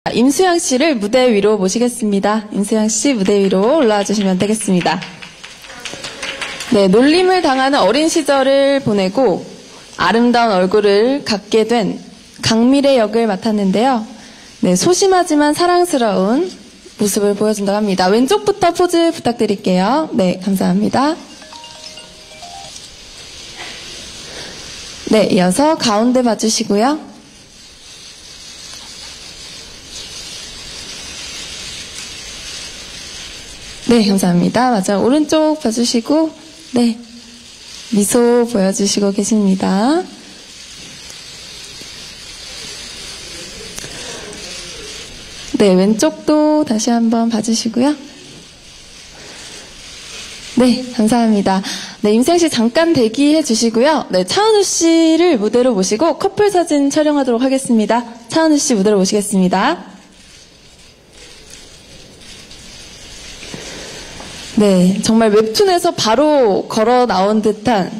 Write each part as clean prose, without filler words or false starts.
임수양 씨를 무대 위로 모시겠습니다. 임수양 씨 무대 위로 올라와 주시면 되겠습니다. 네, 놀림을 당하는 어린 시절을 보내고 아름다운 얼굴을 갖게 된 강미래 역을 맡았는데요. 네, 소심하지만 사랑스러운 모습을 보여준다고 합니다. 왼쪽부터 포즈 부탁드릴게요. 네, 감사합니다. 네, 이어서 가운데 봐주시고요. 네, 감사합니다. 맞아요. 오른쪽 봐주시고, 네, 미소 보여주시고 계십니다. 네, 왼쪽도 다시 한번 봐주시고요. 네, 감사합니다. 네, 임수양 씨 잠깐 대기해 주시고요. 네, 차은우 씨를 무대로 모시고 커플 사진 촬영하도록 하겠습니다. 차은우 씨 무대로 모시겠습니다. 네, 정말 웹툰에서 바로 걸어 나온 듯한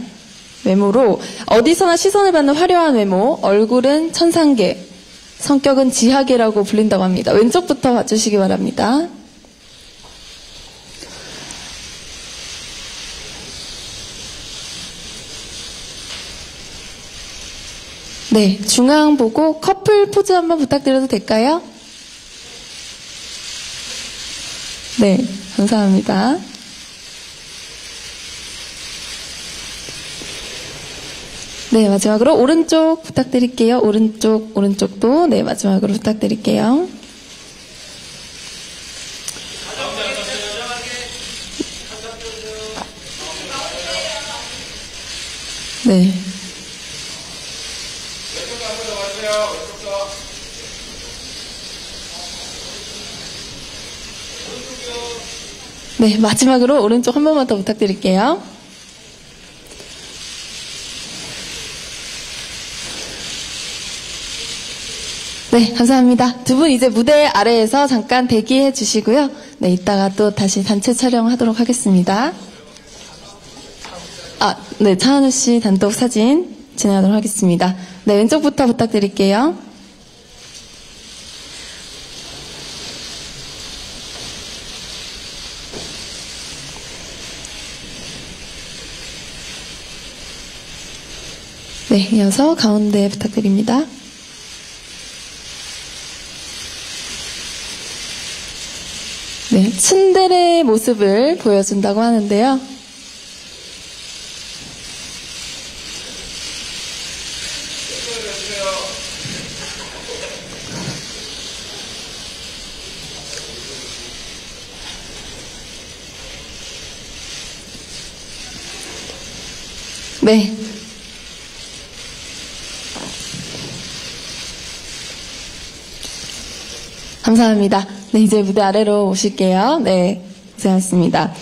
외모로 어디서나 시선을 받는 화려한 외모, 얼굴은 천상계, 성격은 지하계라고 불린다고 합니다. 왼쪽부터 봐주시기 바랍니다. 네, 중앙 보고 커플 포즈 한번 부탁드려도 될까요? 네, 감사합니다. 네, 마지막으로 오른쪽 부탁드릴게요. 오른쪽도 네, 마지막으로 부탁드릴게요. 네. 네, 마지막으로 오른쪽 한 번만 더 부탁드릴게요. 네, 감사합니다. 두 분 이제 무대 아래에서 잠깐 대기해 주시고요. 네, 이따가 또 다시 단체 촬영하도록 하겠습니다. 네, 차은우 씨 단독 사진 진행하도록 하겠습니다. 네, 왼쪽부터 부탁드릴게요. 네, 이어서 가운데 부탁드립니다. 네, 츤데레 모습을 보여준다고 하는데요. 네. 감사합니다. 네, 이제 무대 아래로 오실게요. 네, 고생하셨습니다.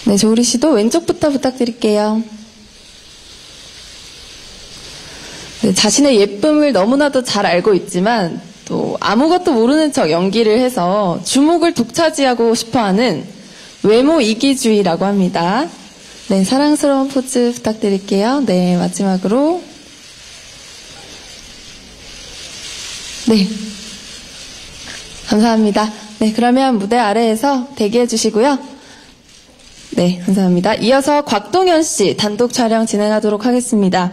네, 조우리 씨도 왼쪽부터 부탁드릴게요. 네, 자신의 예쁨을 너무나도 잘 알고 있지만 또 아무것도 모르는 척 연기를 해서 주목을 독차지하고 싶어하는 외모 이기주의라고 합니다. 네, 사랑스러운 포즈 부탁드릴게요. 네, 마지막으로. 네, 감사합니다. 네, 그러면 무대 아래에서 대기해 주시고요. 네, 감사합니다. 이어서 곽동현 씨 단독 촬영 진행하도록 하겠습니다.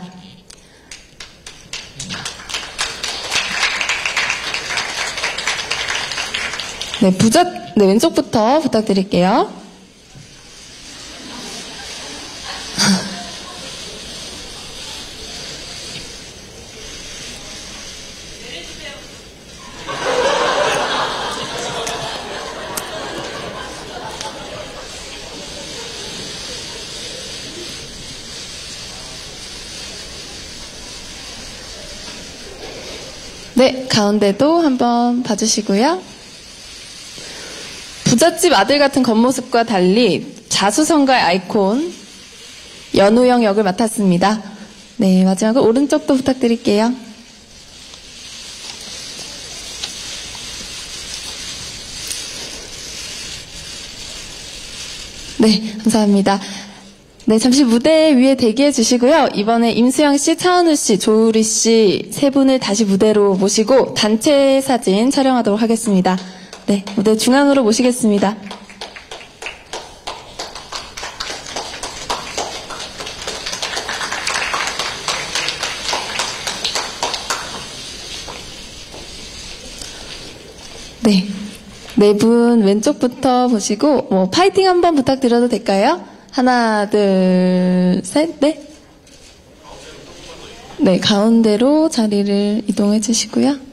네, 네, 왼쪽부터 부탁드릴게요. 네, 가운데도 한번 봐주시고요. 부잣집 아들 같은 겉모습과 달리 자수성가의 아이콘 연우영 역을 맡았습니다. 네, 마지막으로 오른쪽도 부탁드릴게요. 네, 감사합니다. 네, 잠시 무대 위에 대기해 주시고요. 이번에 임수영 씨, 차은우 씨, 조우리 씨 세 분을 다시 무대로 모시고 단체 사진 촬영하도록 하겠습니다. 네, 무대 중앙으로 모시겠습니다. 네. 네 분 왼쪽부터 보시고, 파이팅 한번 부탁드려도 될까요? 하나, 둘, 셋, 네. 네, 가운데로 자리를 이동해 주시고요.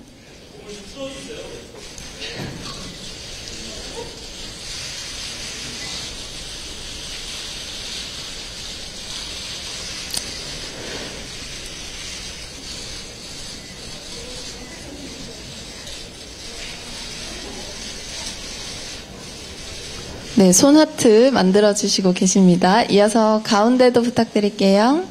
네, 손 하트 만들어 주시고 계십니다. 이어서 가운데도 부탁드릴게요.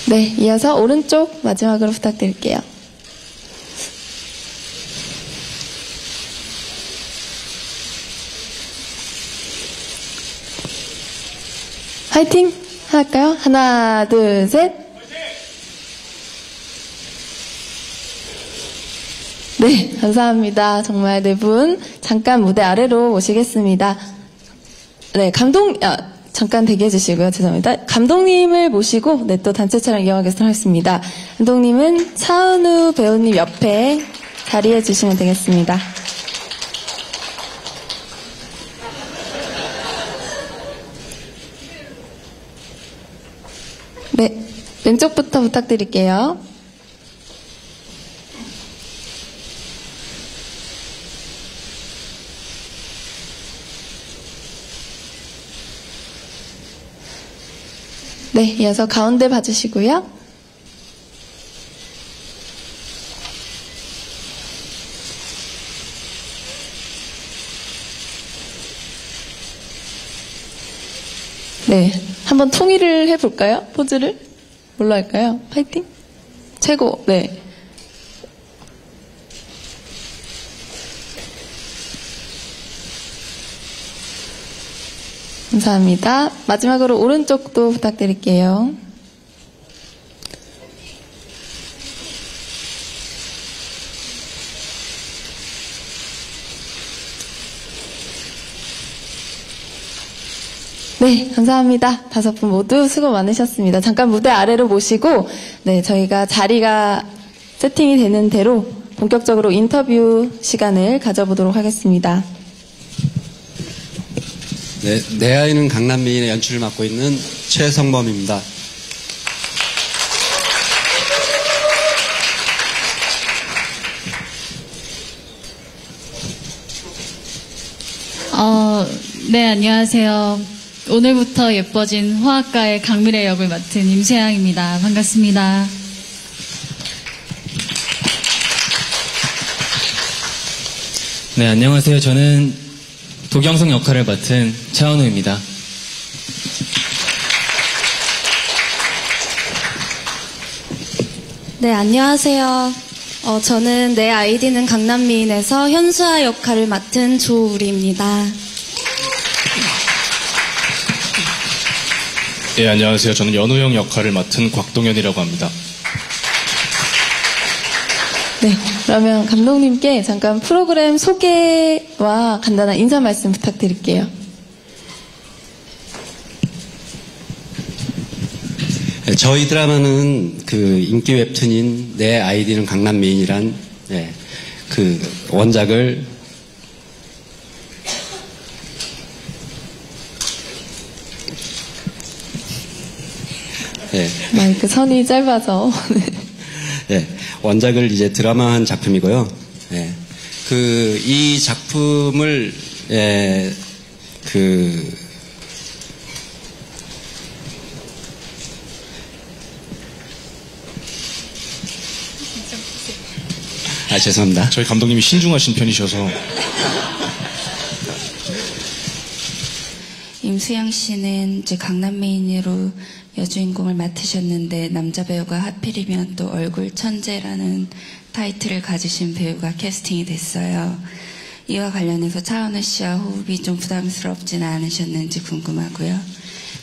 네, 이어서 오른쪽 마지막으로 부탁드릴게요. 파이팅 할까요? 하나, 둘, 셋. 네, 감사합니다. 정말 네 분 잠깐 무대 아래로 모시겠습니다. 네, 잠깐 대기해 주시고요. 죄송합니다. 감독님을 모시고 네, 또 단체 촬영 이어가겠습니다. 하겠습니다. 감독님은 차은우 배우님 옆에 자리해 주시면 되겠습니다. 네, 왼쪽부터 부탁드릴게요. 네, 이어서 가운데 봐주시고요. 네, 한번 통일을 해볼까요? 포즈를? 뭘로 할까요? 파이팅? 최고, 네. 감사합니다. 마지막으로 오른쪽도 부탁드릴게요. 네, 감사합니다. 5분 모두 수고 많으셨습니다. 잠깐 무대 아래로 모시고, 네, 저희가 자리가 세팅이 되는 대로 본격적으로 인터뷰 시간을 가져보도록 하겠습니다. 네, 내 아이는 강남미인의 연출을 맡고 있는 최성범입니다. 네, 안녕하세요. 오늘부터 예뻐진 화학가의 강미래 역을 맡은 임세양입니다. 반갑습니다. 네, 안녕하세요. 저는 도경성 역할을 맡은 차은우입니다. 네, 안녕하세요. 저는 내 아이디는 강남미인에서 현수아 역할을 맡은 조우리입니다. 네, 안녕하세요. 저는 연우형 역할을 맡은 곽동현이라고 합니다. 네, 그러면 감독님께 잠깐 프로그램 소개와 간단한 인사 말씀 부탁드릴게요. 네, 저희 드라마는 그 인기 웹툰인 내 아이디는 강남미인이란 그 원작을 마이크 선이 짧아서. 원작을 이제 드라마한 작품이고요. 이 작품을 죄송합니다. 저희 감독님이 신중하신 편이셔서. 임수영 씨는 이제 강남미인으로 여주인공을 맡으셨는데 남자 배우가 하필이면 또 얼굴 천재라는 타이틀을 가지신 배우가 캐스팅이 됐어요. 이와 관련해서 차은우 씨와 호흡이 좀 부담스럽지는 않으셨는지 궁금하고요.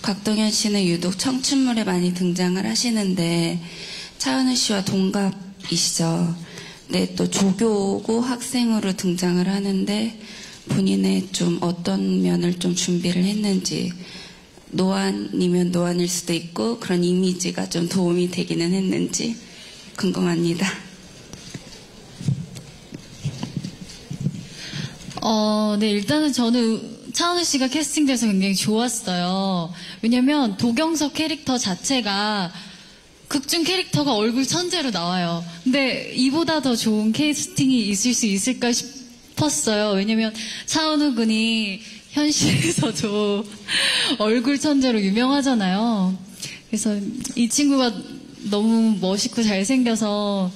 곽동현 씨는 유독 청춘물에 많이 등장을 하시는데 차은우 씨와 동갑이시죠. 네, 또 조교고 학생으로 등장을 하는데 본인의 좀 어떤 면을 좀 준비를 했는지, 노안이면 노안일 수도 있고 그런 이미지가 좀 도움이 되기는 했는지 궁금합니다. 네, 일단은 저는 차은우 씨가 캐스팅돼서 굉장히 좋았어요. 왜냐면 도경석 캐릭터 자체가 극중 캐릭터가 얼굴 천재로 나와요. 근데 이보다 더 좋은 캐스팅이 있을 수 있을까 싶었어요. 왜냐면 차은우 군이 현실에서도 얼굴 천재로 유명하잖아요. 그래서 이 친구가 너무 멋있고 잘생겨서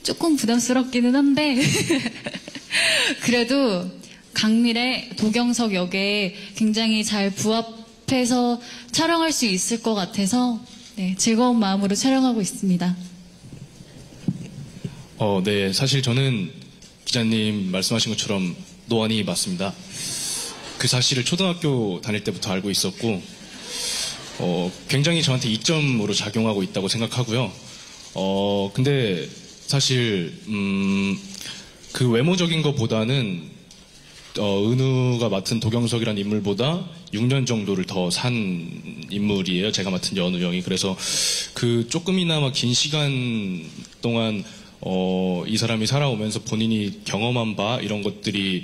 조금 부담스럽기는 한데 그래도 강밀의 도경석 역에 굉장히 잘 부합해서 촬영할 수 있을 것 같아서 네, 즐거운 마음으로 촬영하고 있습니다. 네, 사실 저는 기자님 말씀하신 것처럼 노안이 맞습니다. 그 사실을 초등학교 다닐 때부터 알고 있었고, 굉장히 저한테 이점으로 작용하고 있다고 생각하고요. 근데 사실, 그 외모적인 것보다는, 은우가 맡은 도경석이라는 인물보다 6년 정도를 더 산 인물이에요. 제가 맡은 연우 형이. 그래서 그 조금이나마 긴 시간 동안 이 사람이 살아오면서 본인이 경험한 바 이런 것들이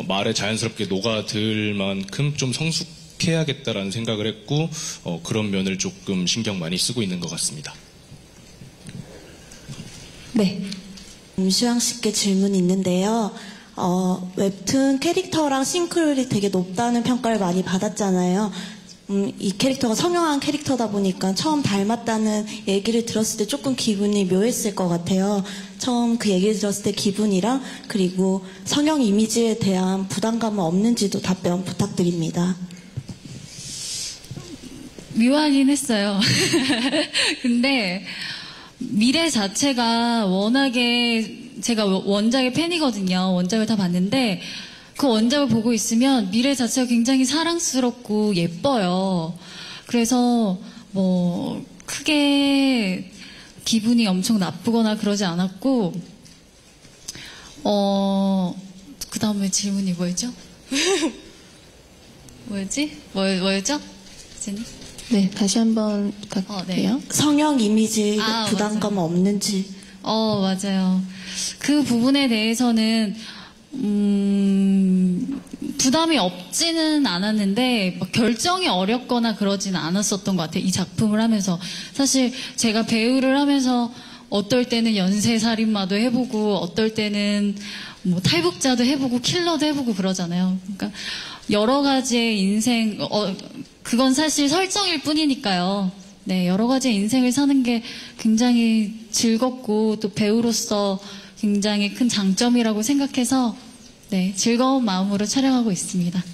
말에 자연스럽게 녹아들 만큼 좀 성숙해야겠다라는 생각을 했고 그런 면을 조금 신경 많이 쓰고 있는 것 같습니다. 네. 임수영 씨께 질문이 있는데요. 웹툰 캐릭터랑 싱크로율이 되게 높다는 평가를 많이 받았잖아요. 이 캐릭터가 성형한 캐릭터다 보니까 처음 닮았다는 얘기를 들었을 때 조금 기분이 묘했을 것 같아요. 처음 그 얘기를 들었을 때 기분이랑 그리고 성형 이미지에 대한 부담감은 없는지도 답변 부탁드립니다. 묘하긴 했어요. 근데 미래 자체가 워낙에 제가 원작의 팬이거든요. 원작을 다 봤는데 그 원작을 보고 있으면 미래 자체가 굉장히 사랑스럽고 예뻐요. 그래서 뭐 크게 기분이 엄청 나쁘거나 그러지 않았고 그 다음에 질문이 뭐였죠? 뭐였죠? 선생님? 네, 다시 한번 부탁드려요. 네. 성형 이미지 부담감은 맞아요. 없는지. 맞아요. 그 부분에 대해서는 부담이 없지는 않았는데 결정이 어렵거나 그러지는 않았었던 것 같아요. 이 작품을 하면서. 사실 제가 배우를 하면서 어떨 때는 연쇄살인마도 해보고 어떨 때는 뭐 탈북자도 해보고 킬러도 해보고 그러잖아요. 그러니까 여러 가지의 인생, 그건 사실 설정일 뿐이니까요. 네, 여러 가지의 인생을 사는 게 굉장히 즐겁고 또 배우로서 굉장히 큰 장점이라고 생각해서 네, 즐거운 마음으로 촬영하고 있습니다.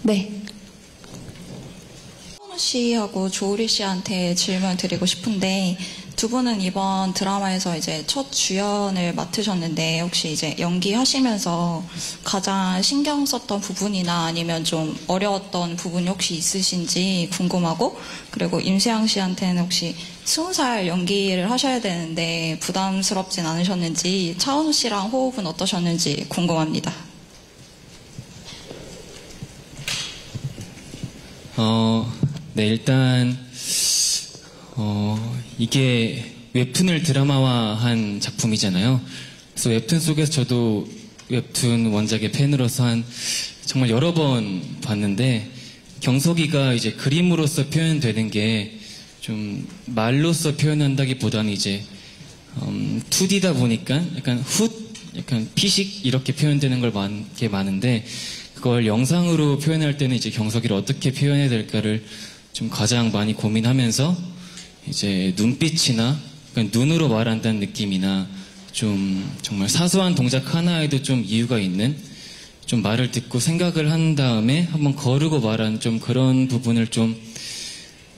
네. 차은우 씨하고 조우리 씨한테 질문 드리고 싶은데 두 분은 이번 드라마에서 이제 첫 주연을 맡으셨는데 혹시 이제 연기하시면서 가장 신경 썼던 부분이나 아니면 좀 어려웠던 부분이 혹시 있으신지 궁금하고, 그리고 임수영 씨한테는 혹시 20살 연기를 하셔야 되는데 부담스럽진 않으셨는지, 차은우 씨랑 호흡은 어떠셨는지 궁금합니다. 네, 일단 이게 웹툰을 드라마화한 작품이잖아요. 그래서 웹툰 속에서 저도 웹툰 원작의 팬으로서 정말 여러 번 봤는데, 경석이가 이제 그림으로서 표현되는 게 좀 말로써 표현한다기보다는 이제 2D다 보니까 약간 약간 피식 이렇게 표현되는 게 많은데, 그걸 영상으로 표현할 때는 이제 경석이를 어떻게 표현해야 될까를 좀 가장 많이 고민하면서 이제 눈빛이나 그러니까 눈으로 말한다는 느낌이나 좀 정말 사소한 동작 하나에도 좀 이유가 있는 좀 말을 듣고 생각을 한 다음에 한번 거르고 말한 좀 그런 부분을 좀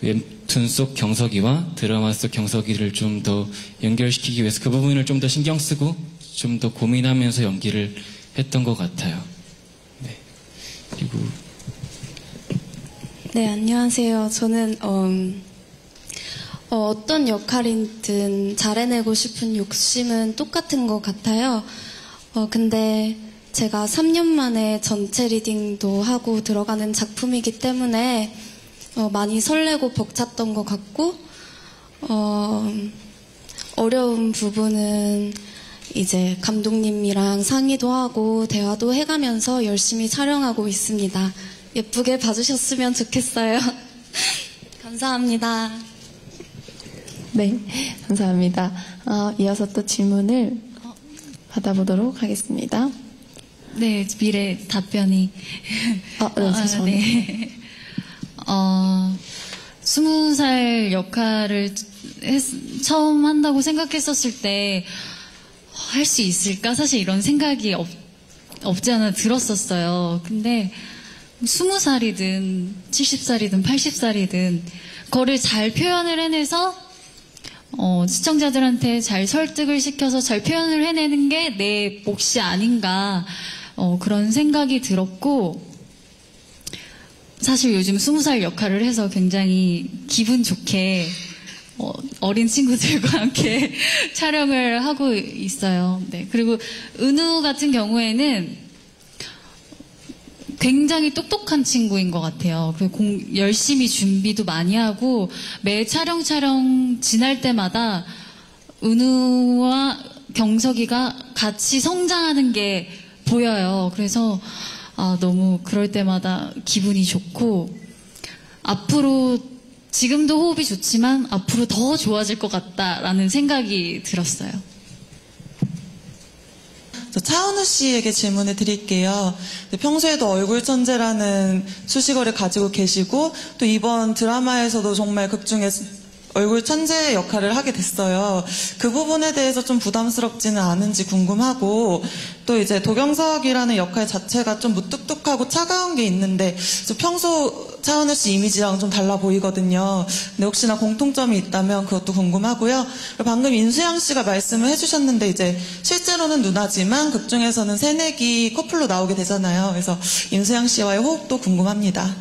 웹툰 속 경석이와 드라마 속 경석이를 좀 더 연결시키기 위해서 그 부분을 좀 더 신경 쓰고 좀 더 고민하면서 연기를 했던 것 같아요. 네. 그리고 네, 안녕하세요. 저는 어떤 역할이든 잘해내고 싶은 욕심은 똑같은 것 같아요. 근데 제가 3년 만에 전체 리딩도 하고 들어가는 작품이기 때문에 많이 설레고 벅찼던 것 같고 어려운 부분은 이제 감독님이랑 상의도 하고 대화도 해가면서 열심히 촬영하고 있습니다. 예쁘게 봐주셨으면 좋겠어요. 감사합니다. 네, 감사합니다. 이어서 또 질문을 받아보도록 하겠습니다. 네, 미래 답변이. 네, 죄송합니다. 네. 20살 역할을 처음 한다고 생각했었을 때 할 수 있을까? 사실 이런 생각이 없지 않아 들었었어요. 근데 20살이든 70살이든 80살이든 그거를 잘 표현을 해내서 시청자들한테 잘 설득을 시켜서 잘 표현을 해내는 게 내 몫이 아닌가 그런 생각이 들었고 사실 요즘 20살 역할을 해서 굉장히 기분 좋게 어린 친구들과 함께 촬영을 하고 있어요. 네. 그리고 은우 같은 경우에는 굉장히 똑똑한 친구인 것 같아요. 열심히 준비도 많이 하고 매 촬영 지날 때마다 은우와 경석이가 같이 성장하는 게 보여요. 그래서 너무 그럴 때마다 기분이 좋고 앞으로 지금도 호흡이 좋지만 앞으로 더 좋아질 것 같다라는 생각이 들었어요. 차은우 씨에게 질문을 드릴게요. 평소에도 얼굴 천재라는 수식어를 가지고 계시고 또 이번 드라마에서도 정말 극중에 얼굴 천재 역할을 하게 됐어요. 그 부분에 대해서 좀 부담스럽지는 않은지 궁금하고 또 이제 도경석이라는 역할 자체가 좀 무뚝뚝하고 차가운 게 있는데 평소 차은우 씨 이미지랑 좀 달라 보이거든요. 근데 혹시나 공통점이 있다면 그것도 궁금하고요. 방금 인수양 씨가 말씀을 해주셨는데 이제 실제로는 누나지만 극중에서는 새내기 커플로 나오게 되잖아요. 그래서 인수양 씨와의 호흡도 궁금합니다.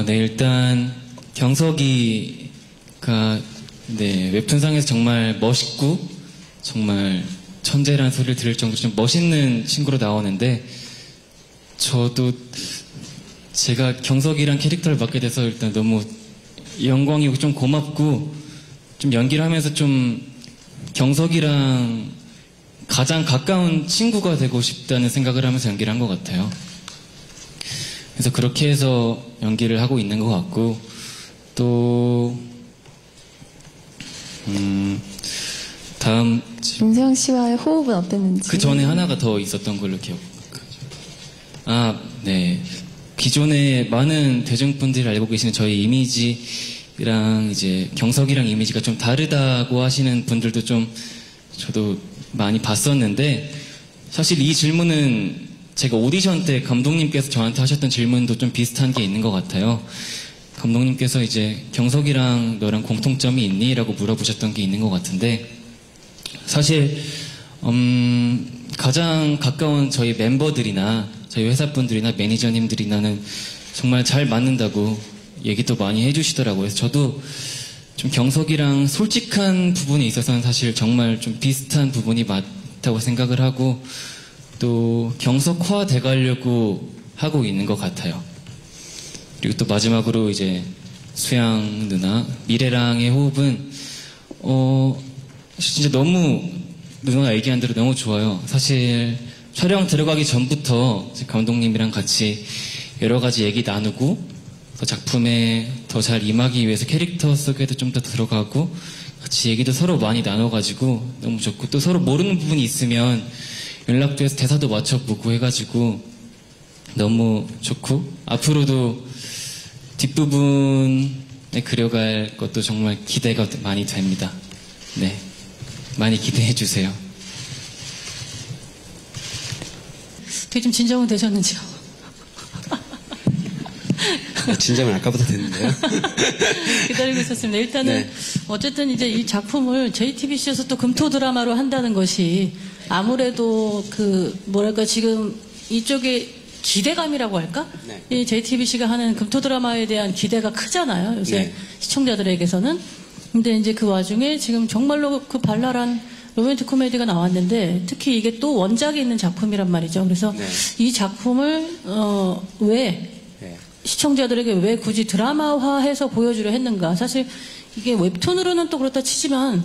네, 일단 경석이가 웹툰상에서 정말 멋있고 정말 천재라는 소리를 들을 정도로 좀 멋있는 친구로 나오는데 저도 제가 경석이란 캐릭터를 맡게 돼서 일단 너무 영광이고 좀 고맙고 좀 연기를 하면서 좀 경석이랑 가장 가까운 친구가 되고 싶다는 생각을 하면서 연기를 한 것 같아요. 그래서 그렇게 해서 연기를 하고 있는 것 같고 또 다음 임세영 씨와의 호흡은 어땠는지. 그 전에 하나가 더 있었던 걸로 기억하죠. 네. 기존에 많은 대중분들이 알고 계시는 저희 이미지랑 이제 경석이랑 이미지가 좀 다르다고 하시는 분들도 좀 저도 많이 봤었는데 사실 이 질문은 제가 오디션 때 감독님께서 저한테 하셨던 질문도 좀 비슷한 게 있는 것 같아요. 감독님께서 이제 경석이랑 너랑 공통점이 있니? 라고 물어보셨던 게 있는 것 같은데 사실 가장 가까운 저희 멤버들이나 저희 회사분들이나 매니저님들이나는 정말 잘 맞는다고 얘기도 많이 해주시더라고요. 그래서 저도 좀 경석이랑 솔직한 부분에 있어서는 사실 정말 좀 비슷한 부분이 맞다고 생각을 하고 또 경석화 돼가려고 하고 있는 것 같아요. 그리고 또 마지막으로 이제 수양 누나, 미래랑의 호흡은 진짜 너무 누나가 얘기한 대로 너무 좋아요. 사실 촬영 들어가기 전부터 감독님이랑 같이 여러 가지 얘기 나누고 더 작품에 더 잘 임하기 위해서 캐릭터 속에도 좀 더 들어가고 같이 얘기도 서로 많이 나눠가지고 너무 좋고 또 서로 모르는 부분이 있으면 연락도 해서 대사도 맞춰보고 해가지고 너무 좋고 앞으로도 뒷부분에 그려갈 것도 정말 기대가 많이 됩니다. 네, 많이 기대해 주세요. 어떻게 좀 진정은 되셨는지요? 진정은 아까부터 됐는데요. 기다리고 있었습니다. 일단은 네. 어쨌든 이제 이 작품을 JTBC에서 또 금토 드라마로 한다는 것이 아무래도 그 뭐랄까 지금 이쪽에 기대감이라고 할까? 네. 이 JTBC가 하는 금토 드라마에 대한 기대가 크잖아요. 요새 네. 시청자들에게서는. 근데 이제 그 와중에 지금 정말로 그 발랄한 로맨틱 코미디가 나왔는데 특히 이게 또 원작이 있는 작품이란 말이죠. 그래서 네. 이 작품을 왜 네. 시청자들에게 왜 굳이 드라마화해서 보여주려 했는가? 사실 이게 웹툰으로는 또 그렇다 치지만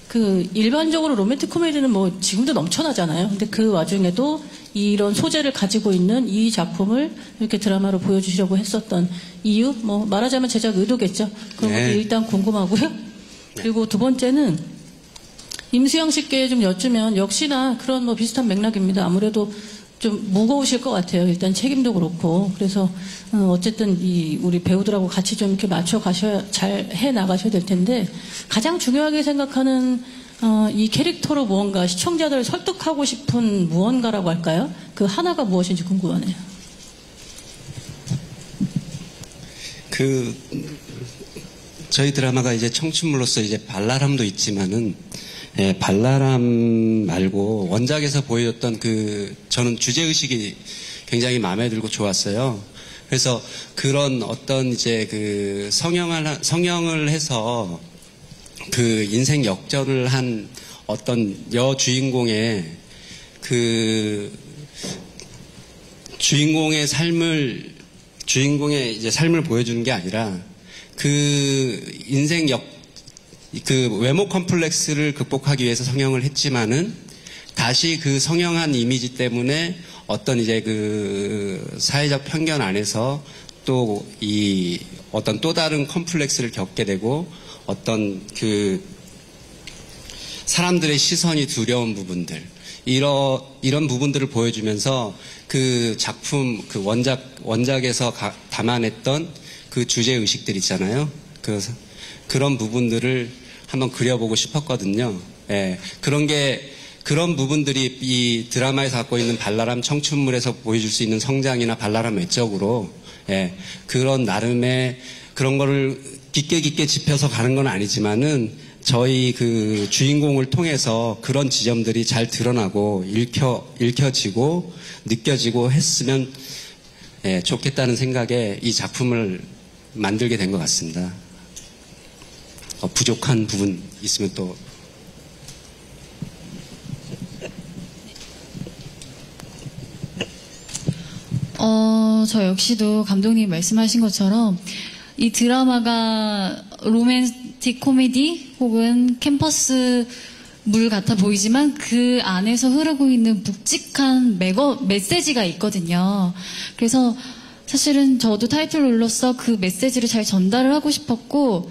그 일반적으로 로맨틱 코미디는 뭐 지금도 넘쳐나잖아요. 근데 그 와중에도 이런 소재를 가지고 있는 이 작품을 이렇게 드라마로 보여주시려고 했었던 이유? 뭐 말하자면 제작 의도겠죠. 그런 네. 것도 일단 궁금하고요. 그리고 두 번째는 임수영 씨께 좀 여쭈면 역시나 그런 뭐 비슷한 맥락입니다. 아무래도 좀 무거우실 것 같아요. 일단 책임도 그렇고. 그래서 어쨌든 이 우리 배우들하고 같이 좀 이렇게 맞춰 가셔야 잘 해 나가셔야 될 텐데 가장 중요하게 생각하는 이 캐릭터로 무언가 시청자들을 설득하고 싶은 무언가라고 할까요? 그 하나가 무엇인지 궁금하네요. 저희 드라마가 이제 청춘물로서 이제 발랄함도 있지만은 발랄함 말고 원작에서 보여줬던 저는 주제의식이 굉장히 마음에 들고 좋았어요. 그래서 그런 어떤 이제 성형을 해서 인생 역전을 한 어떤 여주인공의 주인공의 이제 삶을 보여주는 게 아니라 외모 컴플렉스를 극복하기 위해서 성형을 했지만은 다시 성형한 이미지 때문에 어떤 이제 사회적 편견 안에서 또 어떤 또 다른 컴플렉스를 겪게 되고 어떤 사람들의 시선이 두려운 부분들 이런 부분들을 보여주면서 그 작품 원작에서 담아냈던 그 주제 의식들 있잖아요. 그런 부분들을 한번 그려보고 싶었거든요. 예, 그런 부분들이 이 드라마에서 갖고 있는 발랄함 청춘물에서 보여줄 수 있는 성장이나 발랄함 외적으로 그런 나름의 그런 거를 깊게 짚어서 가는 건 아니지만은 저희 주인공을 통해서 그런 지점들이 잘 드러나고 읽혀지고 느껴지고 했으면 좋겠다는 생각에 이 작품을 만들게 된 것 같습니다. 부족한 부분 있으면 또. 저 역시도 감독님 말씀하신 것처럼 이 드라마가 로맨틱 코미디 혹은 캠퍼스 물 같아 보이지만 그 안에서 흐르고 있는 묵직한 메시지가 있거든요. 그래서 사실은 저도 타이틀롤로서 그 메시지를 잘 전달을 하고 싶었고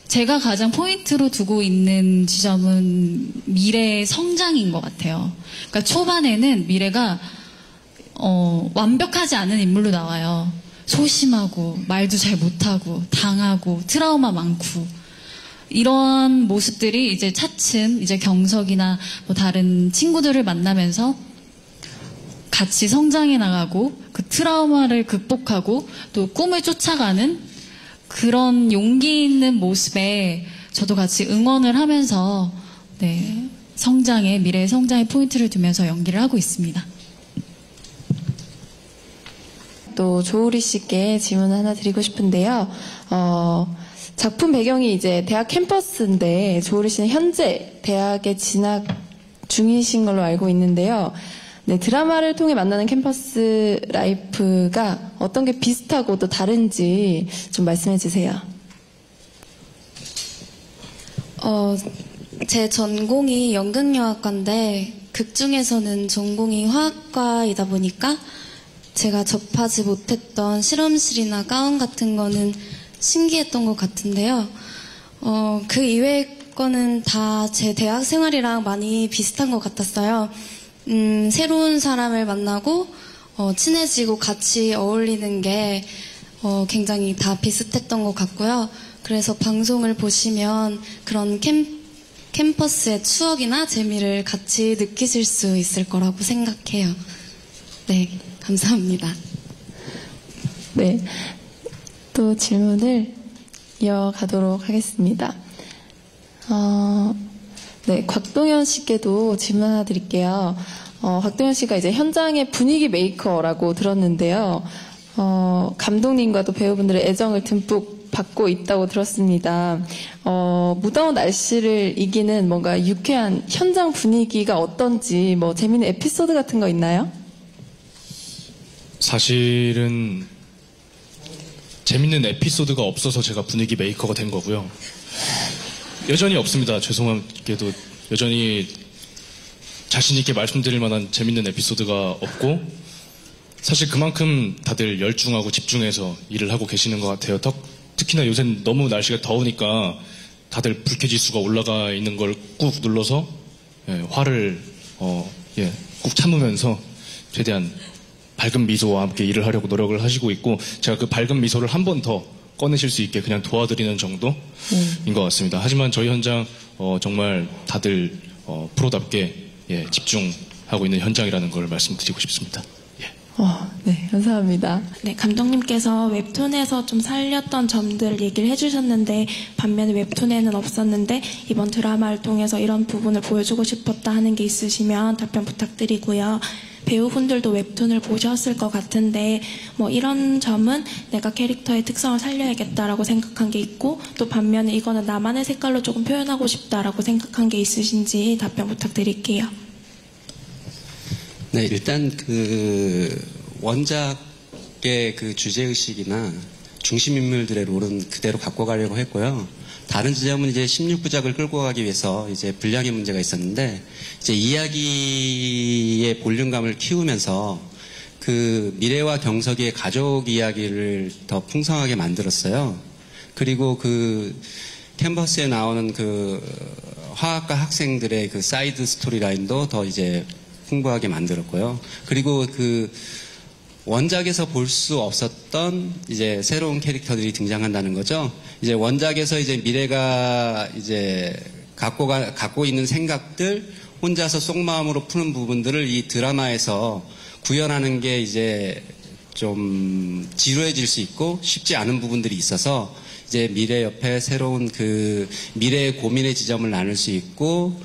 제가 가장 포인트로 두고 있는 지점은 미래의 성장인 것 같아요. 그러니까 초반에는 미래가 완벽하지 않은 인물로 나와요. 소심하고 말도 잘 못하고 당하고 트라우마 많고 이런 모습들이 이제 차츰 이제 경석이나 뭐 다른 친구들을 만나면서 같이 성장해 나가고 그 트라우마를 극복하고 또 꿈을 쫓아가는 그런 용기 있는 모습에 저도 같이 응원을 하면서 미래의 성장의 포인트를 두면서 연기를 하고 있습니다. 또 조우리 씨께 질문 하나 드리고 싶은데요. 작품 배경이 이제 대학 캠퍼스인데 조우리 씨는 현재 대학에 진학 중이신 걸로 알고 있는데요. 네, 드라마를 통해 만나는 캠퍼스 라이프가 어떤 게 비슷하고 또 다른지 좀 말씀해 주세요. 제 전공이 연극영화과인데 극 중에서는 전공이 화학과이다 보니까 제가 접하지 못했던 실험실이나 가운 같은 거는 신기했던 것 같은데요. 그 이외의 거는 다 제 대학 생활이랑 많이 비슷한 것 같았어요. 새로운 사람을 만나고 친해지고 같이 어울리는 게 굉장히 다 비슷했던 것 같고요. 그래서 방송을 보시면 그런 캠퍼스의 추억이나 재미를 같이 느끼실 수 있을 거라고 생각해요. 네, 감사합니다. 네, 또 질문을 이어가도록 하겠습니다. 네, 곽동현 씨께도 질문 하나 드릴게요. 곽동현 씨가 이제 현장의 분위기 메이커라고 들었는데요. 감독님과 또 배우분들의 애정을 듬뿍 받고 있다고 들었습니다. 무더운 날씨를 이기는 뭔가 유쾌한 현장 분위기가 어떤지 뭐 재미있는 에피소드 같은 거 있나요? 사실은 재밌는 에피소드가 없어서 제가 분위기 메이커가 된 거고요. 여전히 없습니다. 죄송하게도 여전히 자신 있게 말씀드릴 만한 재밌는 에피소드가 없고, 사실 그만큼 다들 열중하고 집중해서 일을 하고 계시는 것 같아요. 특히나 요새는 너무 날씨가 더우니까 다들 불쾌지수가 올라가 있는 걸 꾹 눌러서 화를 꾹 참으면서 최대한 밝은 미소와 함께 일을 하려고 노력을 하시고 있고, 제가 그 밝은 미소를 한 번 더 꺼내실 수 있게 그냥 도와드리는 정도인 것 같습니다. 하지만 저희 현장 정말 다들 프로답게 집중하고 있는 현장이라는 걸 말씀드리고 싶습니다. 네, 감사합니다. 네, 감독님께서 웹툰에서 좀 살렸던 점들을 얘기를 해주셨는데, 반면에 웹툰에는 없었는데 이번 드라마를 통해서 이런 부분을 보여주고 싶었다 하는 게 있으시면 답변 부탁드리고요. 배우분들도 웹툰을 보셨을 것 같은데 뭐 이런 점은 내가 캐릭터의 특성을 살려야겠다라고 생각한 게 있고, 또 반면에 이거는 나만의 색깔로 조금 표현하고 싶다라고 생각한 게 있으신지 답변 부탁드릴게요. 네, 일단 그 원작의 그 주제의식이나 중심 인물들의 롤은 그대로 갖고 가려고 했고요. 다른 지점은 이제 16부작을 끌고 가기 위해서 이제 분량의 문제가 있었는데, 이제 이야기의 볼륨감을 키우면서 그 미래와 경석이의 가족 이야기를 더 풍성하게 만들었어요. 그리고 그 캔버스에 나오는 그 화학과 학생들의 그 사이드 스토리 라인도 더 이제 풍부하게 만들었고요. 그리고 그 원작에서 볼 수 없었던 이제 새로운 캐릭터들이 등장한다는 거죠. 이제 원작에서 이제 미래가 이제 갖고 있는 생각들 혼자서 속마음으로 푸는 부분들을 이 드라마에서 구현하는 게 이제 좀 지루해질 수 있고 쉽지 않은 부분들이 있어서 이제 미래 옆에 새로운 그 미래의 고민의 지점을 나눌 수 있고,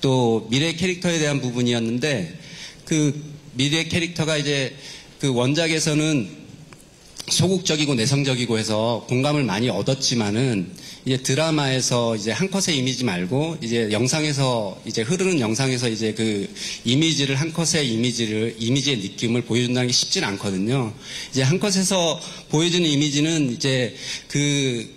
또 미래 캐릭터에 대한 부분이었는데, 그 미래 캐릭터가 이제 그 원작에서는 소극적이고 내성적이고 해서 공감을 많이 얻었지만은 이제 드라마에서 이제 한 컷의 이미지 말고 이제 영상에서 이제 흐르는 영상에서 이제 그 이미지를 한 컷의 이미지의 느낌을 보여준다는 게 쉽지는 않거든요. 이제 한 컷에서 보여주는 이미지는 이제 그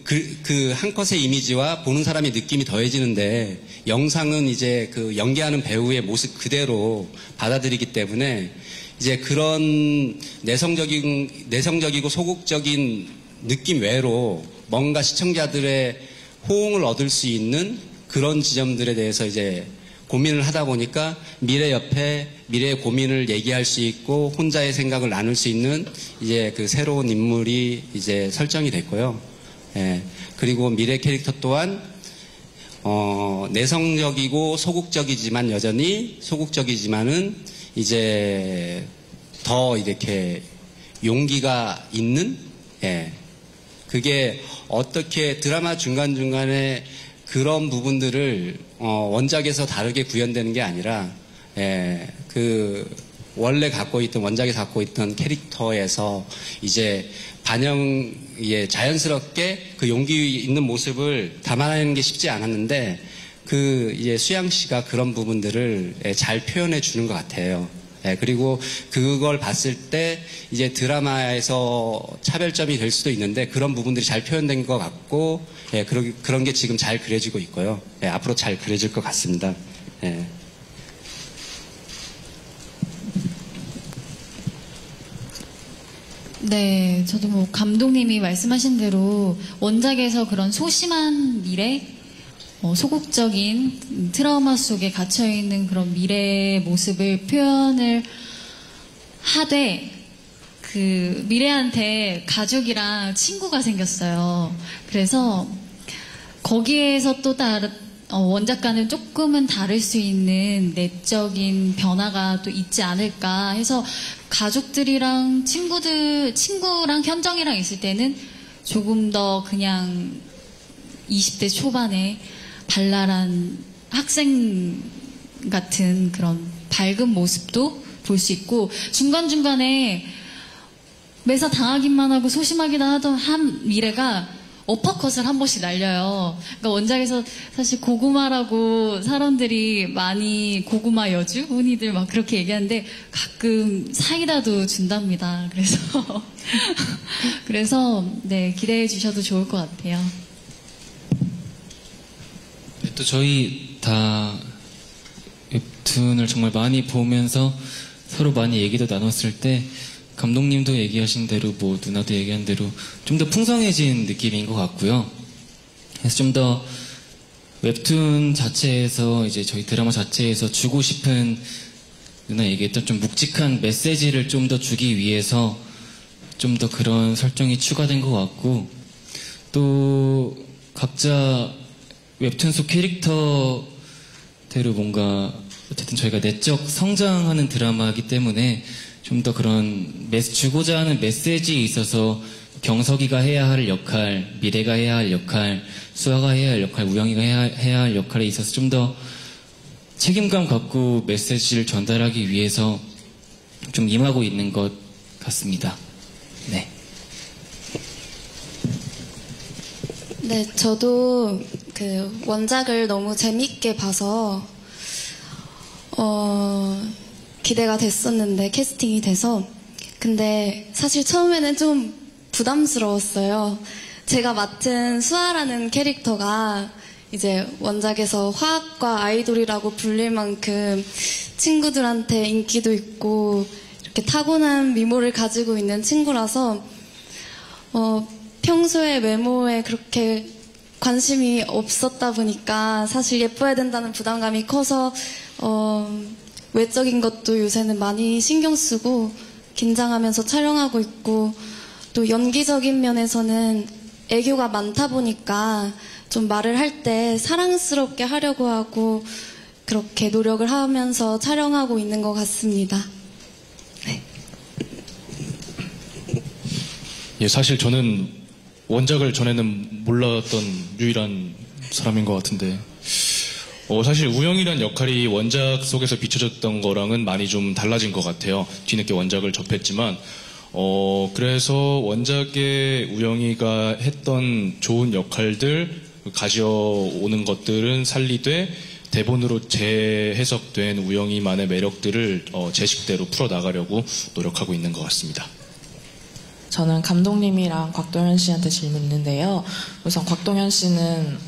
한 컷의 이미지와 보는 사람의 느낌이 더해지는데, 영상은 이제 그 연기하는 배우의 모습 그대로 받아들이기 때문에 이제 그런 내성적이고 소극적인 느낌 외로 뭔가 시청자들의 호응을 얻을 수 있는 그런 지점들에 대해서 이제 고민을 하다 보니까 미래 옆에 미래의 고민을 얘기할 수 있고 혼자의 생각을 나눌 수 있는 이제 그 새로운 인물이 이제 설정이 됐고요. 그리고 미래 캐릭터 또한 내성적이고 소극적이지만 여전히 소극적이지만은 이제 더 이렇게 용기가 있는, 그게 어떻게 드라마 중간중간에 그런 부분들을 원작에서 다르게 구현되는 게 아니라 그 원래 원작에 갖고 있던 캐릭터에서 이제 자연스럽게 그 용기 있는 모습을 담아내는 게 쉽지 않았는데, 그 이제 수양 씨가 그런 부분들을 잘 표현해 주는 것 같아요. 그리고 그걸 봤을 때 이제 드라마에서 차별점이 될 수도 있는데 그런 부분들이 잘 표현된 것 같고, 그런 게 지금 잘 그려지고 있고요. 앞으로 잘 그려질 것 같습니다. 네, 저도 뭐 감독님이 말씀하신 대로 원작에서 그런 소심한 미래, 소극적인 트라우마 속에 갇혀있는 그런 미래의 모습을 표현을 하되, 그 미래한테 가족이랑 친구가 생겼어요. 그래서 거기에서 또 원작과는 조금은 다를 수 있는 내적인 변화가 또 있지 않을까 해서 가족들이랑 친구랑 현정이랑 있을 때는 조금 더 그냥 20대 초반에 발랄한 학생 같은 그런 밝은 모습도 볼 수 있고 중간중간에 매사 당하기만 하고 소심하기만 하던 한 미래가 어퍼컷을 한 번씩 날려요. 그러니까 원작에서 사실 고구마라고 사람들이 많이 고구마 여주? 흔히들 막 그렇게 얘기하는데 가끔 사이다도 준답니다. 그래서 네, 기대해 주셔도 좋을 것 같아요. 네, 또 저희 다 웹툰을 정말 많이 보면서 서로 많이 얘기도 나눴을 때 감독님도 얘기하신 대로 뭐 누나도 얘기한 대로 좀 더 풍성해진 느낌인 것 같고요. 그래서 좀 더 웹툰 자체에서 이제 저희 드라마 자체에서 주고 싶은 누나 얘기했던 좀 묵직한 메시지를 좀 더 주기 위해서 좀 더 그런 설정이 추가된 것 같고 또 각자 웹툰 속 캐릭터대로 뭔가 어쨌든 저희가 내적 성장하는 드라마이기 때문에 좀 더 그런 주고자 하는 메시지에 있어서 경석이가 해야 할 역할, 미래가 해야 할 역할, 수아가 해야 할 역할, 우영이가 해야 할 역할에 있어서 좀 더 책임감 갖고 메시지를 전달하기 위해서 좀 임하고 있는 것 같습니다. 네. 네, 저도 그 원작을 너무 재밌게 봐서 기대가 됐었는데 캐스팅이 돼서 근데 사실 처음에는 좀 부담스러웠어요. 제가 맡은 수아라는 캐릭터가 이제 원작에서 화학과 아이돌이라고 불릴 만큼 친구들한테 인기도 있고 이렇게 타고난 미모를 가지고 있는 친구라서 평소에 외모에 그렇게 관심이 없었다 보니까 사실 예뻐야 된다는 부담감이 커서 외적인 것도 요새는 많이 신경 쓰고 긴장하면서 촬영하고 있고 또 연기적인 면에서는 애교가 많다 보니까 좀 말을 할 때 사랑스럽게 하려고 하고 그렇게 노력을 하면서 촬영하고 있는 것 같습니다. 네. 예, 사실 저는 원작을 전에는 몰랐던 유일한 사람인 것 같은데 사실 우영이란 역할이 원작 속에서 비춰졌던 거랑은 많이 좀 달라진 것 같아요. 뒤늦게 원작을 접했지만 그래서 원작의 우영이가 했던 좋은 역할들 가져오는 것들은 살리되 대본으로 재해석된 우영이만의 매력들을 제 식대로 풀어나가려고 노력하고 있는 것 같습니다. 저는 감독님이랑 곽동현 씨한테 질문 있는데요. 우선 곽동현 씨는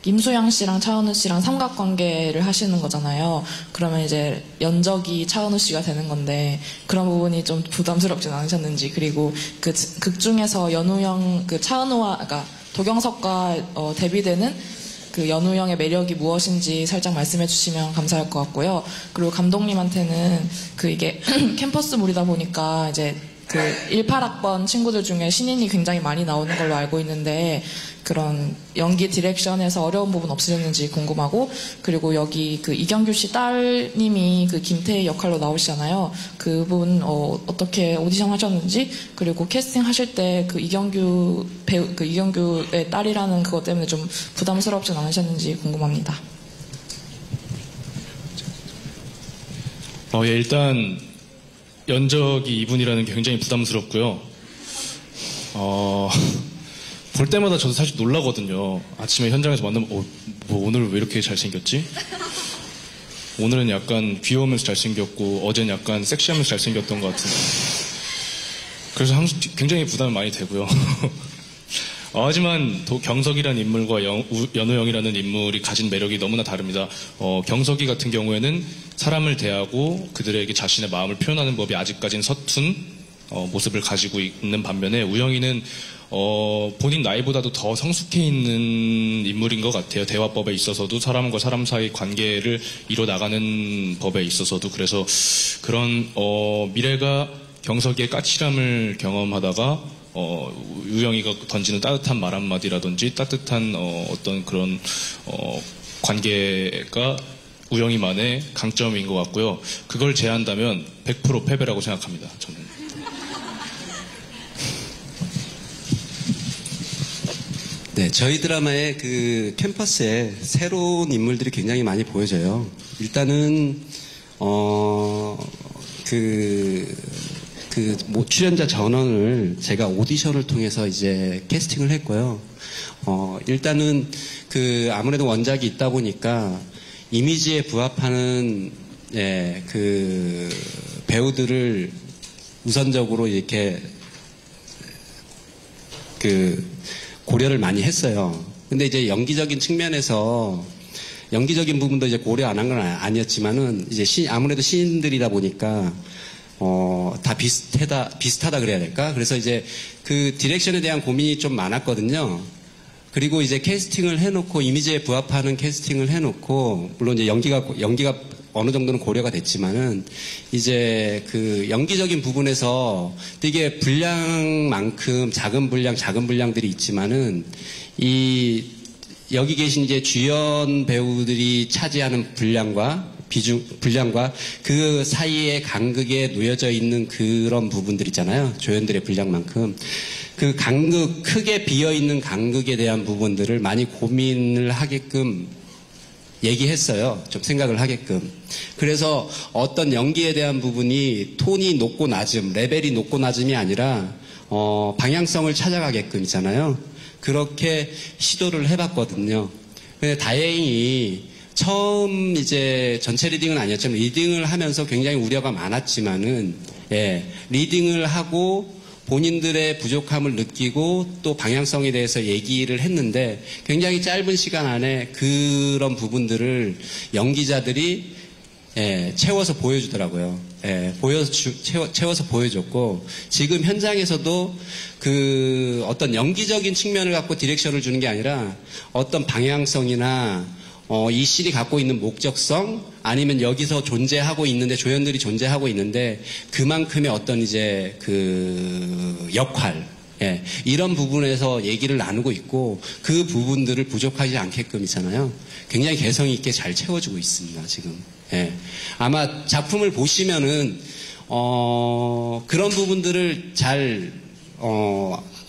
임소양 씨랑 차은우 씨랑 삼각관계를 하시는 거잖아요. 그러면 이제 연적이 차은우 씨가 되는 건데 그런 부분이 좀 부담스럽진 않으셨는지 그리고 그 극 중에서 연우형 그 차은우와 그러니까 도경석과 대비되는 그 연우형의 매력이 무엇인지 살짝 말씀해 주시면 감사할 것 같고요. 그리고 감독님한테는 그 이게 캠퍼스물이다 보니까 이제 그 18학번 친구들 중에 신인이 굉장히 많이 나오는 걸로 알고 있는데 그런 연기 디렉션에서 어려운 부분 없으셨는지 궁금하고 그리고 여기 그 이경규 씨 딸님이 그 김태희 역할로 나오시잖아요. 그 부분 어떻게 오디션 하셨는지 그리고 캐스팅 하실 때 그 이경규 배우 그 이경규의 딸이라는 그것 때문에 좀 부담스럽진 않으셨는지 궁금합니다. 예, 일단 연적이 이분이라는 게 굉장히 부담스럽고요. 볼 때마다 저도 사실 놀라거든요. 아침에 현장에서 만나면 뭐 오늘 왜 이렇게 잘생겼지? 오늘은 약간 귀여우면서 잘생겼고 어제는 약간 섹시하면서 잘생겼던 것 같은데 그래서 항상 굉장히 부담이 많이 되고요. 하지만 경석이라는 인물과 연우영이라는 인물이 가진 매력이 너무나 다릅니다. 경석이 같은 경우에는 사람을 대하고 그들에게 자신의 마음을 표현하는 법이 아직까지는 서툰 모습을 가지고 있는 반면에 우영이는 본인 나이보다도 더 성숙해 있는 인물인 것 같아요. 대화법에 있어서도 사람과 사람 사이 관계를 이뤄나가는 법에 있어서도 그래서 그런 미래가 경석이의 까칠함을 경험하다가 우영이가 던지는 따뜻한 말 한마디라든지 따뜻한 어떤 그런 관계가 우영이만의 강점인 것 같고요. 그걸 제한다면 100% 패배라고 생각합니다. 저는. 네, 저희 드라마의 그 캠퍼스에 새로운 인물들이 굉장히 많이 보여져요. 일단은 뭐 출연자 전원을 제가 오디션을 통해서 이제 캐스팅을 했고요. 일단은 아무래도 원작이 있다 보니까 이미지에 부합하는 그 배우들을 우선적으로 이렇게 고려를 많이 했어요. 근데 이제 연기적인 측면에서 연기적인 부분도 이제 고려 안 한 건 아니었지만은 이제 아무래도 신인들이다 보니까 다 비슷하다 그래야 될까? 그래서 이제 그 디렉션에 대한 고민이 좀 많았거든요. 그리고 이제 캐스팅을 해놓고 이미지에 부합하는 캐스팅을 해놓고 물론 이제 연기가 어느 정도는 고려가 됐지만은 이제 그 연기적인 부분에서 되게 분량만큼 작은 분량들이 있지만은 여기 계신 이제 주연 배우들이 차지하는 분량과 그 사이에 간극에 놓여져 있는 그런 부분들 있잖아요. 조연들의 분량만큼. 그 크게 비어있는 간극에 대한 부분들을 많이 고민을 하게끔 얘기했어요. 좀 생각을 하게끔. 그래서 어떤 연기에 대한 부분이 톤이 높고 낮음, 레벨이 높고 낮음이 아니라, 방향성을 찾아가게끔 있잖아요. 그렇게 시도를 해봤거든요. 근데 다행히 처음 이제 전체 리딩은 아니었지만 리딩을 하면서 굉장히 우려가 많았지만은, 리딩을 하고 본인들의 부족함을 느끼고 또 방향성에 대해서 얘기를 했는데 굉장히 짧은 시간 안에 그런 부분들을 연기자들이 채워서 보여주더라고요. 채워서 보여줬고 지금 현장에서도 그 어떤 연기적인 측면을 갖고 디렉션을 주는 게 아니라 어떤 방향성이나 이 씬이 갖고 있는 목적성 아니면 여기서 존재하고 있는데 조연들이 존재하고 있는데 그만큼의 어떤 이제 그 역할 이런 부분에서 얘기를 나누고 있고 그 부분들을 부족하지 않게끔 있잖아요. 굉장히 개성 있게 잘 채워주고 있습니다. 지금. 아마 작품을 보시면은 그런 부분들을 잘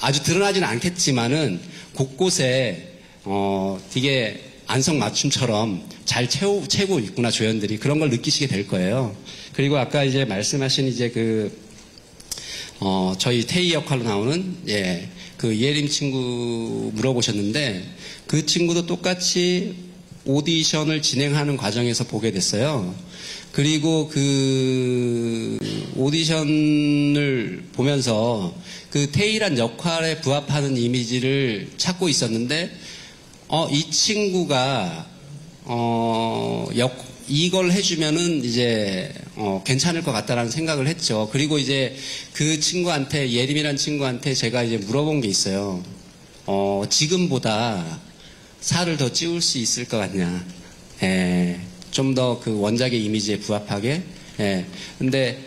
아주 드러나지는 않겠지만은 곳곳에 되게 안성맞춤처럼 잘 채우고 있구나 조연들이 그런 걸 느끼시게 될 거예요. 그리고 아까 이제 말씀하신 이제 저희 태희 역할로 나오는 그 이혜림 친구 물어보셨는데 그 친구도 똑같이 오디션을 진행하는 과정에서 보게 됐어요. 그리고 그 오디션을 보면서 그 태희란 역할에 부합하는 이미지를 찾고 있었는데 이 친구가 이걸 해주면은 이제 괜찮을 것 같다라는 생각을 했죠. 그리고 이제 그 친구한테 예림이라는 친구한테 제가 이제 물어본 게 있어요. 지금보다 살을 더 찌울 수 있을 것 같냐? 좀 더 그 원작의 이미지에 부합하게. 근데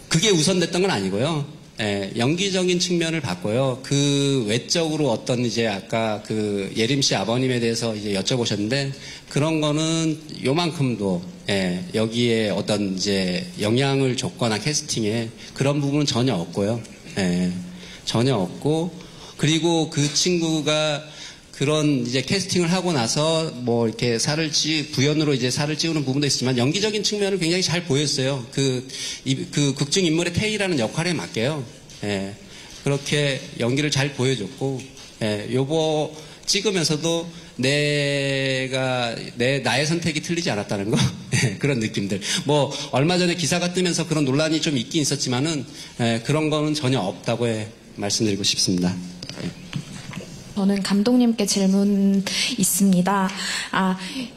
그게 우선됐던 건 아니고요. 연기적인 측면을 봤고요. 그 외적으로 어떤 이제 아까 그 예림 씨 아버님에 대해서 이제 여쭤보셨는데 그런 거는 요만큼도 여기에 어떤 이제 영향을 줬거나 캐스팅에 그런 부분은 전혀 없고요. 전혀 없고 그리고 그 친구가 그런 이제 캐스팅을 하고 나서 뭐 이렇게 부연으로 이제 살을 찌우는 부분도 있지만 연기적인 측면을 굉장히 잘 보였어요. 그 극중 인물의 태희라는 역할에 맞게요. 그렇게 연기를 잘 보여줬고, 요거 찍으면서도 나의 선택이 틀리지 않았다는 거, 그런 느낌들. 뭐 얼마 전에 기사가 뜨면서 그런 논란이 좀 있긴 있었지만은 그런 거는 전혀 없다고 말씀드리고 싶습니다. 저는 감독님께 질문 있습니다.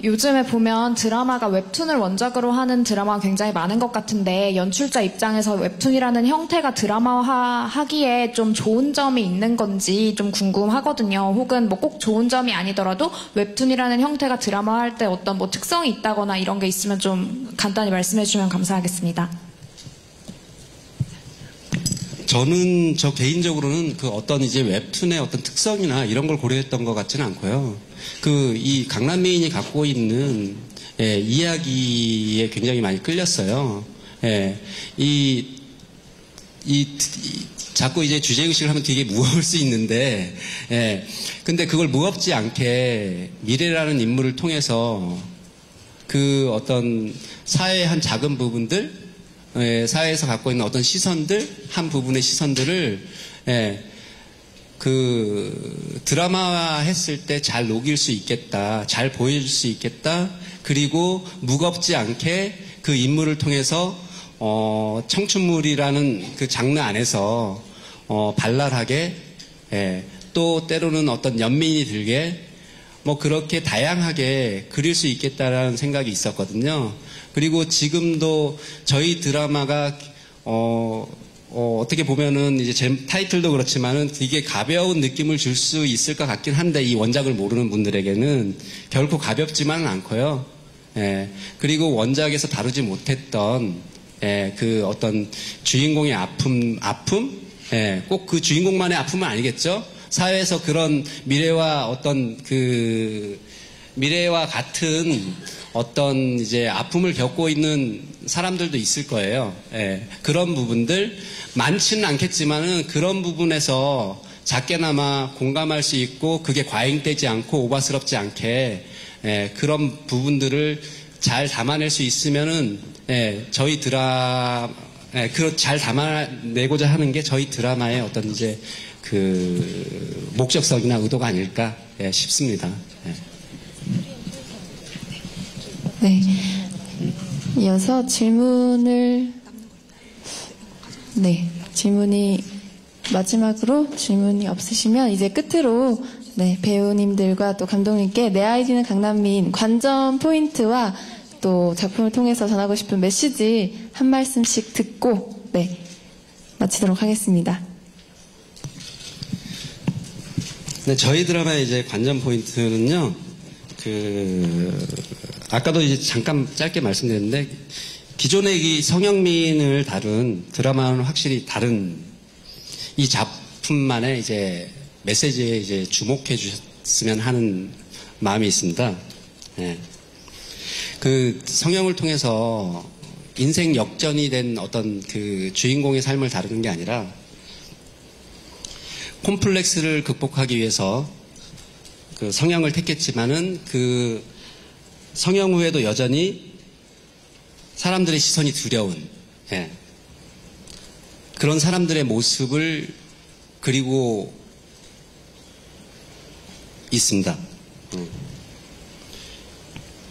요즘에 보면 드라마가 웹툰을 원작으로 하는 드라마가 굉장히 많은 것 같은데 연출자 입장에서 웹툰이라는 형태가 드라마화하기에 좀 좋은 점이 있는 건지 좀 궁금하거든요. 혹은 뭐 꼭 좋은 점이 아니더라도 웹툰이라는 형태가 드라마화할 때 어떤 뭐 특성이 있다거나 이런 게 있으면 좀 간단히 말씀해 주시면 감사하겠습니다. 저 개인적으로는 그 어떤 이제 웹툰의 어떤 특성이나 이런 걸 고려했던 것 같지는 않고요. 이 강남미인이 갖고 있는 이야기에 굉장히 많이 끌렸어요. 자꾸 이제 주제의식을 하면 되게 무거울 수 있는데, 근데 그걸 무겁지 않게 미래라는 인물을 통해서 그 어떤 사회의 한 작은 부분들, 사회에서 갖고 있는 어떤 시선들, 한 부분의 시선들을, 그 드라마 했을 때 잘 녹일 수 있겠다, 잘 보여줄 수 있겠다, 그리고 무겁지 않게 그 인물을 통해서 청춘물이라는 그 장르 안에서 발랄하게, 또 때로는 어떤 연민이 들게 뭐 그렇게 다양하게 그릴 수 있겠다라는 생각이 있었거든요. 그리고 지금도 저희 드라마가 어떻게 보면은 이제 제 타이틀도 그렇지만은 되게 가벼운 느낌을 줄 수 있을 것 같긴 한데, 이 원작을 모르는 분들에게는 결코 가볍지만은 않고요. 그리고 원작에서 다루지 못했던 그 어떤 주인공의 아픔? 꼭 그 주인공만의 아픔은 아니겠죠? 사회에서 그런 미래와 같은 어떤 이제 아픔을 겪고 있는 사람들도 있을 거예요. 그런 부분들, 많지는 않겠지만은 그런 부분에서 작게나마 공감할 수 있고, 그게 과잉되지 않고 오바스럽지 않게, 그런 부분들을 잘 담아낼 수 있으면은, 저희 잘 담아내고자 하는 게 저희 드라마의 어떤 이제 그 목적성이나 의도가 아닐까 싶습니다. 네. 이어서 질문이 마지막으로 질문이 없으시면 이제 끝으로 배우님들과 또 감독님께 내 아이디는 강남미인 관전 포인트와 또 작품을 통해서 전하고 싶은 메시지 한 말씀씩 듣고 마치도록 하겠습니다. 네, 저희 드라마의 이제 관전 포인트는요, 아까도 이제 잠깐 짧게 말씀드렸는데, 기존의 이 성형민을 다룬 드라마는 확실히 다른 이 작품만의 이제 메시지에 이제 주목해 주셨으면 하는 마음이 있습니다. 그 성형을 통해서 인생 역전이 된 어떤 그 주인공의 삶을 다루는 게 아니라, 콤플렉스를 극복하기 위해서 그 성형을 택했지만은 그 성형 후에도 여전히 사람들의 시선이 두려운 그런 사람들의 모습을 그리고 있습니다.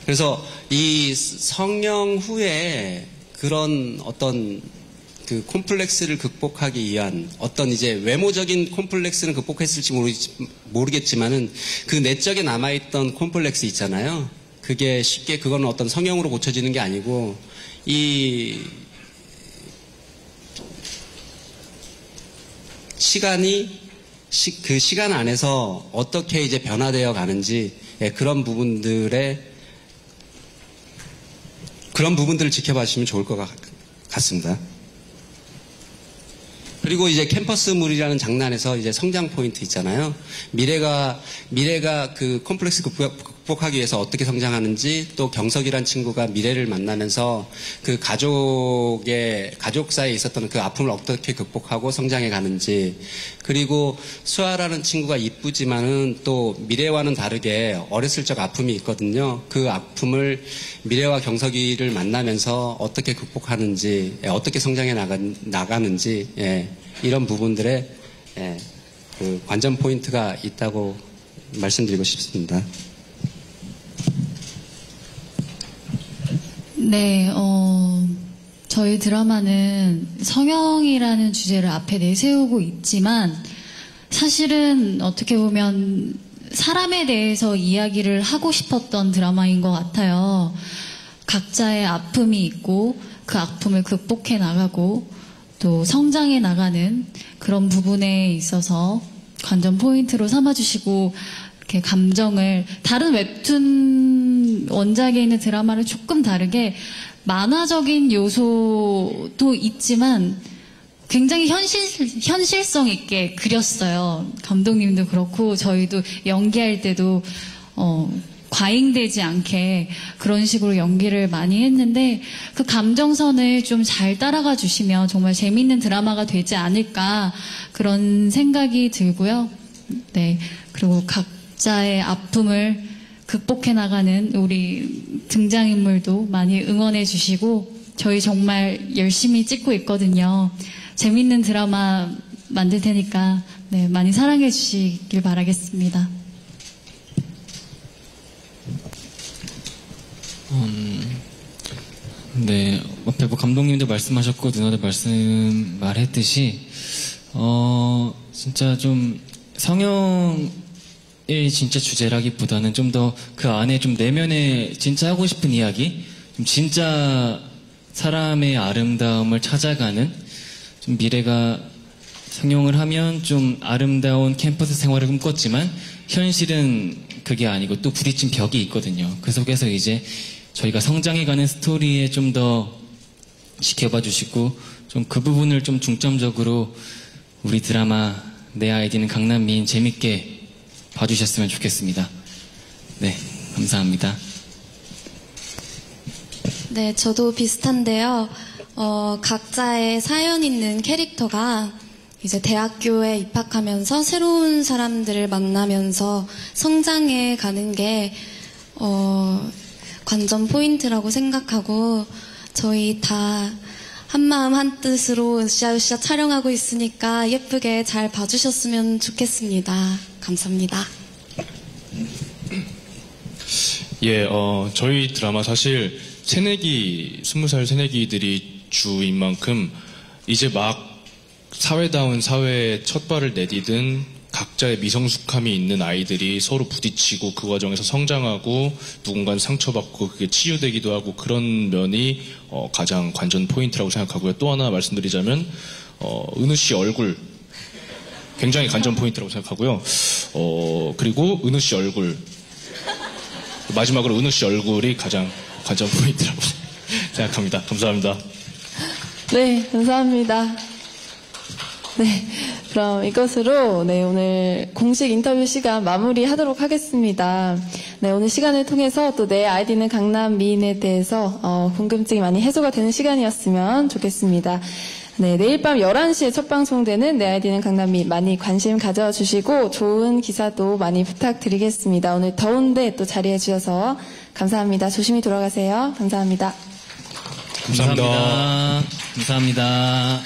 그래서 이 성형 후에 그런 어떤 그 콤플렉스를 극복하기 위한 어떤 이제 외모적인 콤플렉스는 극복했을지 모르겠지만은 그 내적에 남아있던 콤플렉스 있잖아요. 그게 쉽게 그거는 어떤 성형으로 고쳐지는 게 아니고, 그 시간 안에서 어떻게 이제 변화되어 가는지, 그런 부분들을 지켜봐 주시면 좋을 것 같습니다. 그리고 이제 캠퍼스물이라는 장난에서 이제 성장 포인트 있잖아요. 미래가 그 콤플렉스 극복하기 위해서 어떻게 성장하는지, 또 경석이란 친구가 미래를 만나면서 그 가족 사이에 있었던 그 아픔을 어떻게 극복하고 성장해 가는지, 그리고 수아라는 친구가 이쁘지만은 또 미래와는 다르게 어렸을 적 아픔이 있거든요. 그 아픔을 미래와 경석이를 만나면서 어떻게 극복하는지, 어떻게 성장해 나가는지, 이런 부분들에 그 관전 포인트가 있다고 말씀드리고 싶습니다. 네, 저희 드라마는 성형이라는 주제를 앞에 내세우고 있지만, 사실은 어떻게 보면 사람에 대해서 이야기를 하고 싶었던 드라마인 것 같아요. 각자의 아픔이 있고 그 아픔을 극복해 나가고 또 성장해 나가는 그런 부분에 있어서 관전 포인트로 삼아주시고, 이렇게 감정을 다른 웹툰 원작에 있는 드라마를 조금 다르게 만화적인 요소도 있지만 굉장히 현실성 있게 그렸어요. 감독님도 그렇고 저희도 연기할 때도 과잉되지 않게 그런 식으로 연기를 많이 했는데 그 감정선을 좀 잘 따라가 주시면 정말 재밌는 드라마가 되지 않을까 그런 생각이 들고요. 네. 그리고 각자의 아픔을 극복해 나가는 우리 등장인물도 많이 응원해 주시고 저희 정말 열심히 찍고 있거든요. 재밌는 드라마 만들 테니까 네, 많이 사랑해 주시길 바라겠습니다. 네, 앞에 감독님도 말씀하셨고 누나도 말했듯이 진짜 좀 성형의 진짜 주제라기보다는 좀 더 그 안에 좀 내면에 진짜 하고 싶은 이야기, 좀 진짜 사람의 아름다움을 찾아가는 좀 미래가 성형을 하면 좀 아름다운 캠퍼스 생활을 꿈꿨지만 현실은 그게 아니고 또 부딪힌 벽이 있거든요. 그 속에서 이제 저희가 성장해가는 스토리에 좀 더 지켜봐 주시고 좀 그 부분을 좀 중점적으로 우리 드라마 내 아이디는 강남미인 재밌게 봐주셨으면 좋겠습니다. 네, 감사합니다. 네, 저도 비슷한데요. 각자의 사연 있는 캐릭터가 이제 대학교에 입학하면서 새로운 사람들을 만나면서 성장해 가는 게 관전 포인트라고 생각하고 저희 다 한마음 한뜻으로 으쌰으쌰 촬영하고 있으니까 예쁘게 잘 봐주셨으면 좋겠습니다. 감사합니다. 예, 저희 드라마 사실 새내기, 20살 새내기들이 주인 만큼 이제 막 사회다운 사회에 첫 발을 내디든 각자의 미성숙함이 있는 아이들이 서로 부딪히고 그 과정에서 성장하고 누군가는 상처받고 그게 치유되기도 하고 그런 면이 가장 관전 포인트라고 생각하고요. 또 하나 말씀드리자면 은우 씨 얼굴 굉장히 관전 포인트라고 생각하고요. 그리고 은우 씨 얼굴 마지막으로 은우 씨 얼굴이 가장 관전 포인트라고 생각합니다. 감사합니다. 네, 감사합니다. 네, 그럼 이것으로 네, 오늘 공식 인터뷰 시간 마무리하도록 하겠습니다. 네, 오늘 시간을 통해서 또 내 아이디는 강남 미인에 대해서 궁금증이 많이 해소가 되는 시간이었으면 좋겠습니다. 네, 내일 밤 11시에 첫 방송되는 내 아이디는 강남 미인 많이 관심 가져주시고 좋은 기사도 많이 부탁드리겠습니다. 오늘 더운데 또 자리해 주셔서 감사합니다. 조심히 돌아가세요. 감사합니다. 감사합니다. 감사합니다.